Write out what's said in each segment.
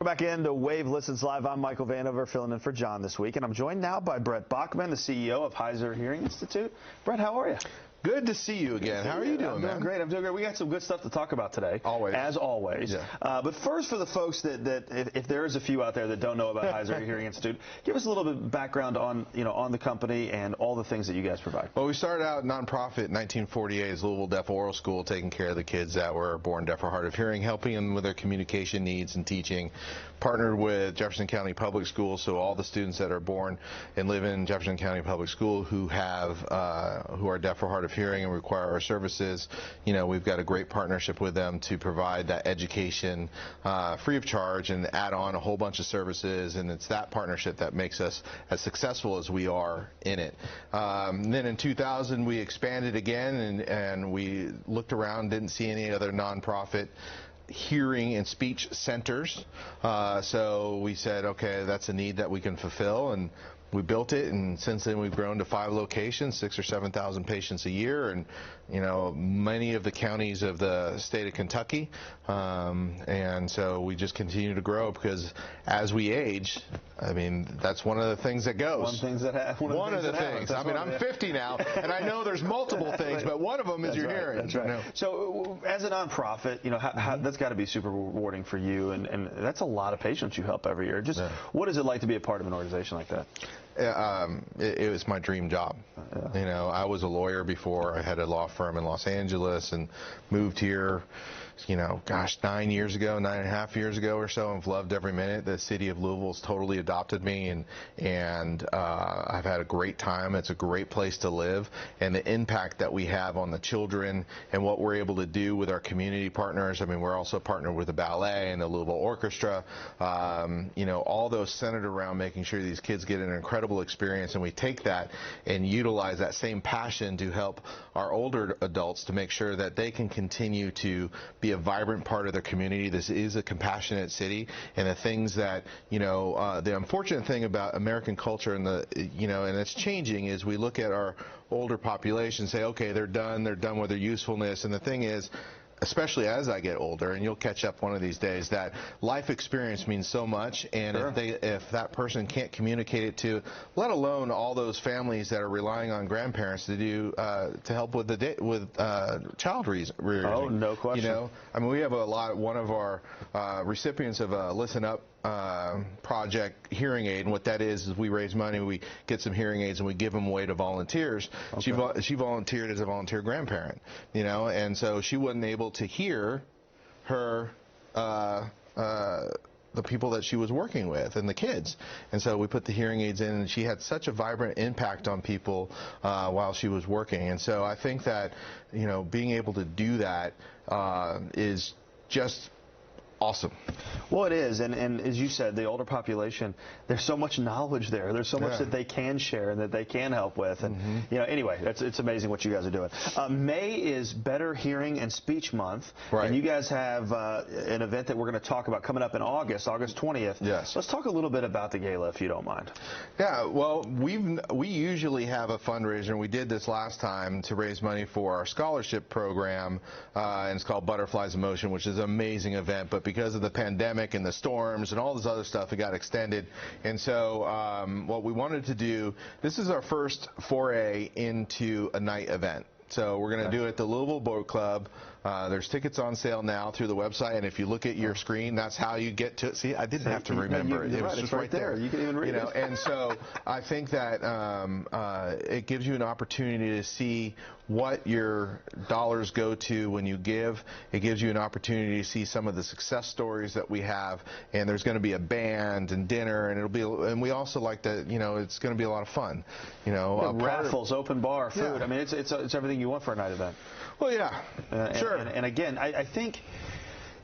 We're back into Wave Listens Live. I'm Michael Vanover, filling in for John this week, and I'm joined now by Brett Bachman, the CEO of Heiser Hearing Institute. Brett, how are you? Good to see you again. How are you doing, man? I'm doing great. I'm doing great. We got some good stuff to talk about today. Always. As always. Yeah. But first, for the folks that if there is a few out there that don't know about Heiser Hearing Institute, give us a little bit of background on the company and all the things that you guys provide. Well, we started out nonprofit in 1948 as Louisville Deaf Oral School, taking care of the kids that were born deaf or hard of hearing, helping them with their communication needs and teaching. Partnered with Jefferson County Public Schools, so all the students that are born and live in Jefferson County Public School who are deaf or hard of hearing and require our services, we've got a great partnership with them to provide that education free of charge and add on a whole bunch of services, and it's that partnership that makes us as successful as we are in it. Then in 2000 we expanded again, and we looked around, didn't see any other nonprofit hearing and speech centers, so we said, okay, that's a need that we can fulfill, and we built it, and since then we've grown to 5 locations, 6,000 or 7,000 patients a year, and many of the counties of the state of Kentucky, and so we just continue to grow because as we age, I mean, that's one of the things that goes. One of the things. I mean, I'm 50 now, and I know there's multiple things, but one of them is your hearing. That's right. So, as a nonprofit, that's got to be super rewarding for you, and that's a lot of patients you help every year. Just what is it like to be a part of an organization like that? It was my dream job. I was a lawyer before. I had a law firm in Los Angeles and moved here, 9 years ago, 9.5 years ago or so, and I've loved every minute. The city of Louisville's totally adopted me, and I've had a great time. It's a great place to live, and the impact that we have on the children and what we're able to do with our community partners. I mean, we're also partnered with the ballet and the Louisville Orchestra, all those centered around making sure these kids get an incredible experience, and we take that and utilize that same passion to help our older adults to make sure that they can continue to be a vibrant part of their community. This is a compassionate city, and the things that, the unfortunate thing about American culture and and it's changing, is we look at our older population and say, okay, they're done with their usefulness, and the thing is, especially as I get older, and you'll catch up one of these days, that life experience means so much, and if that person can't communicate it to, let alone all those families that are relying on grandparents to do to help with child rearing. Oh, no question. I mean, we have one of our recipients of a Listen Up project hearing aid, and what that is we raise money, we get some hearing aids, and we give them away to volunteers. Okay. She volunteered as a volunteer grandparent, and so she wasn't able to hear her the people that she was working with and the kids, and so we put the hearing aids in, and she had such a vibrant impact on people while she was working. And so I think that being able to do that is just awesome. Well, it is, and as you said, the older population, there's so much knowledge there. There's so much that they can share and that they can help with, and anyway, it's amazing what you guys are doing. May is Better Hearing and Speech Month, and you guys have an event that we're going to talk about coming up in August 20th. Yes. Let's talk a little bit about the gala, if you don't mind. Yeah. Well, we usually have a fundraiser, and we did this last time to raise money for our scholarship program, and it's called Butterflies in Motion, which is an amazing event, but because of the pandemic and the storms and all this other stuff, it got extended. And so what we wanted to do, this is our first foray into a night event. So we're going to do it at the Louisville Boat Club. There's tickets on sale now through the website, and if you look at your screen, that's how you get to it. See, I didn't have to remember it. It was just right there. You can even read it. And so I think that it gives you an opportunity to see what your dollars go to when you give. It gives you an opportunity to see some of the success stories that we have, and there's going to be a band and dinner, and we also like that, it's going to be a lot of fun. Raffles, open bar, food. Yeah. I mean, it's everything you want for a night event. Well, yeah, sure. And again, I think,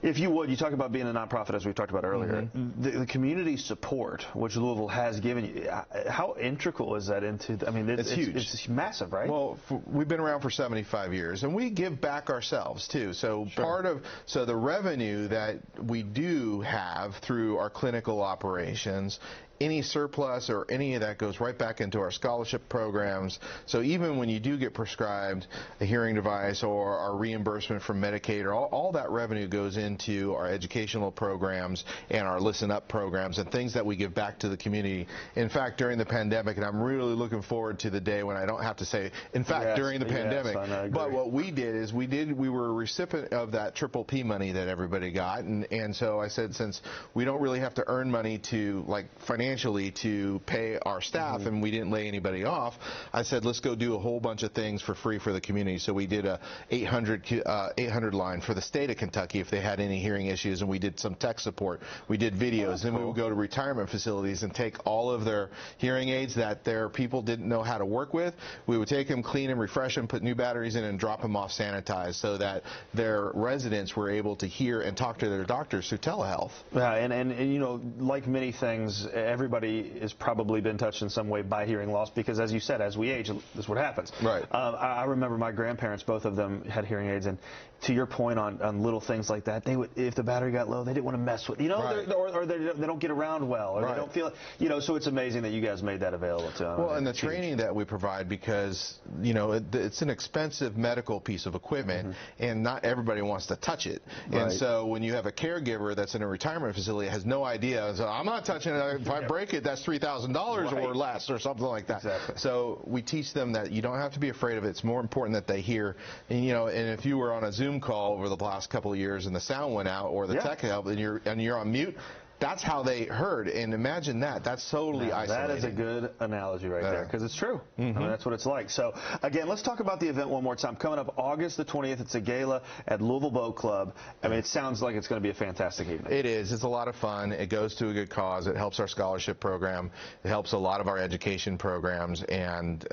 if you would, you talk about being a nonprofit, as we talked about earlier, the community support, which Louisville has given you, how integral is that into, it's huge. It's massive, right? Well, we've been around for 75 years, and we give back ourselves, too. So the revenue that we do have through our clinical operations any surplus or any of that goes right back into our scholarship programs. So even when you do get prescribed a hearing device or our reimbursement from Medicaid, or all that revenue goes into our educational programs and our Listen Up programs and things that we give back to the community. In fact, during the pandemic, and I'm really looking forward to the day when I don't have to say, in fact, during the pandemic. But what we did is we were a recipient of that Triple P money that everybody got, and so I said, since we don't really have to earn money to, like, financially to pay our staff, and we didn't lay anybody off, I said, let's go do a whole bunch of things for free for the community. So we did a 800 line for the state of Kentucky if they had any hearing issues, and we did some tech support. We did videos, and we would go to retirement facilities and take all of their hearing aids that their people didn't know how to work with. We would take them, clean them, refresh them, put new batteries in, and drop them off sanitized so that their residents were able to hear and talk to their doctors through telehealth. Yeah, and you know, like many things, everybody has probably been touched in some way by hearing loss because, as you said, as we age, this is what happens. Right. I remember my grandparents, both of them had hearing aids, and to your point on little things like that, they would, if the battery got low, they didn't want to mess with, you know, or they don't get around well, or they don't feel, you know, so it's amazing that you guys made that available to them. Well, and the training that we provide, because, you know, it's an expensive medical piece of equipment, and not everybody wants to touch it. And so when you have a caregiver that's in a retirement facility, has no idea, so I'm not touching it. If I break it, that's $3,000 or less, or something like that. Exactly. So we teach them that you don't have to be afraid of it. It's more important that they hear. And, you know, and if you were on a Zoom call over the last couple of years and the sound went out, or the tech help, and you're on mute, that's how they heard. And imagine that. That's totally isolated. That is a good analogy right there, because it's true. I mean, that's what it's like. So, again, let's talk about the event one more time. Coming up August the 20th, it's a gala at Louisville Boat Club. I mean, it sounds like it's going to be a fantastic evening. It is. It's a lot of fun. It goes to a good cause. It helps our scholarship program. It helps a lot of our education programs. And,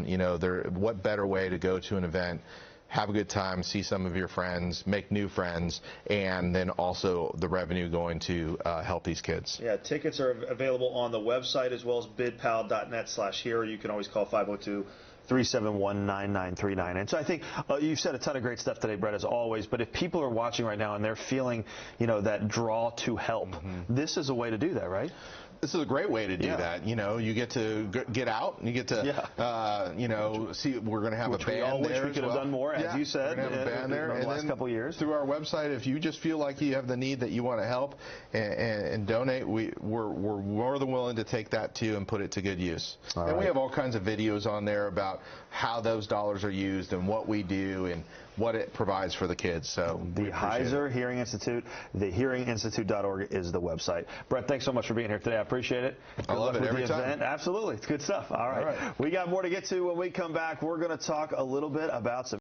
you know, what better way to go to an event, have a good time, see some of your friends, make new friends, and then also the revenue going to help these kids. Yeah, tickets are available on the website as well as bidpal.net/here. You can always call 502-371-9939. And so I think you've said a ton of great stuff today, Brett, as always. But if people are watching right now and they're feeling, you know, that draw to help, this is a way to do that, right? This is a great way to do that. You know, you get to get out, and you get to, you know, see. We're going to have a band there. Wish we could have done more, as you said. We're going to have a band there, in the last couple of years. Through our website, if you just feel like you have the need that you want to help and donate, we're more than willing to take that too and put it to good use. And we have all kinds of videos on there about how those dollars are used and what we do and what it provides for the kids. So the Heiser Hearing Institute, thehearinginstitute.org is the website. Brett, thanks so much for being here today. I appreciate it. I love it every time. Absolutely. It's good stuff. All right. We got more to get to when we come back. We're going to talk a little bit about some